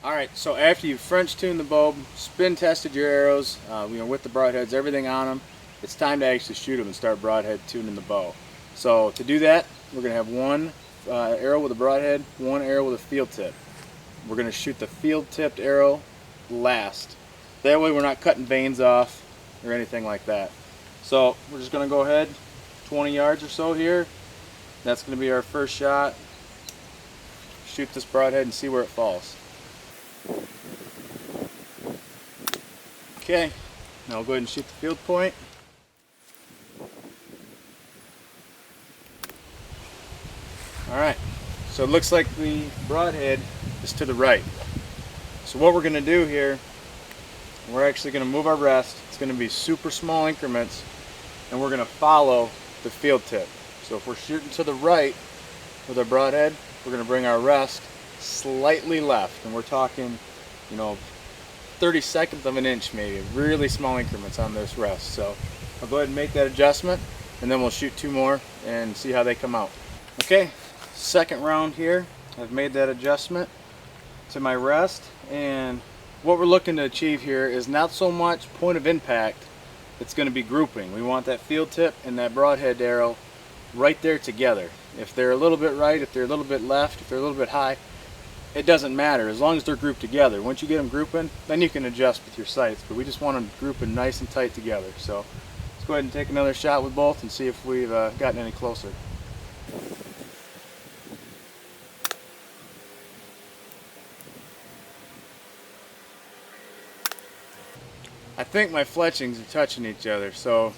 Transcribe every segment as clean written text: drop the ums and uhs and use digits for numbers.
Alright, so after you've French tuned the bow, spin tested your arrows, with the broadheads, everything on them, it's time to actually shoot them and start broadhead tuning the bow. So to do that, we're going to have one arrow with a broadhead, one arrow with a field tip. We're going to shoot the field tipped arrow last. That way we're not cutting veins off or anything like that. So we're just going to go ahead, 20 yards or so here. That's going to be our first shot. Shoot this broadhead and see where it falls. Okay, now I'll go ahead and shoot the field point. Alright, so it looks like the broadhead is to the right. So what we're going to do here, we're actually going to move our rest. It's going to be super small increments, and we're going to follow the field tip. So if we're shooting to the right with our broadhead, we're going to bring our rest slightly left, and we're talking, 32nd of an inch maybe, really small increments on this rest. So I'll go ahead and make that adjustment, and then we'll shoot two more and see how they come out. Okay, second round here, I've made that adjustment to my rest, and what we're looking to achieve here is not so much point of impact, it's going to be grouping. We want that field tip and that broadhead arrow right there together. If they're a little bit right, if they're a little bit left, if they're a little bit high, it doesn't matter as long as they're grouped together. Once you get them grouping, then you can adjust with your sights, but we just want them grouping nice and tight together. So let's go ahead and take another shot with both and see if we've gotten any closer. I think my fletchings are touching each other, so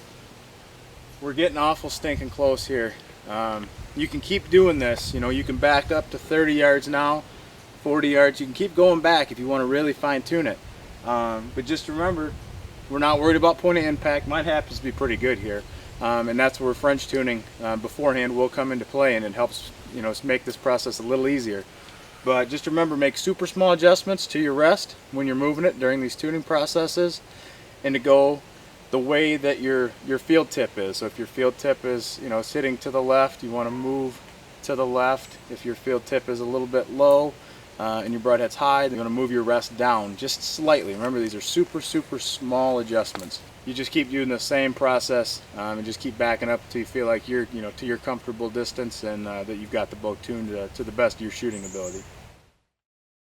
we're getting awful stinking close here. You can keep doing this, you can back up to 30 yards now, 40 yards, you can keep going back if you want to really fine tune it. But just remember, we're not worried about point of impact. Mine happens to be pretty good here, and that's where French tuning beforehand will come into play, and it helps make this process a little easier. But just remember, make super small adjustments to your rest when you're moving it during these tuning processes, and to go the way that your field tip is. So if your field tip is sitting to the left, you want to move to the left. If your field tip is a little bit low and your broadhead's high, you're going to move your rest down just slightly. Remember, these are super small adjustments. You just keep doing the same process and just keep backing up until you feel like you're to your comfortable distance, and that you've got the bow tuned to the best of your shooting ability.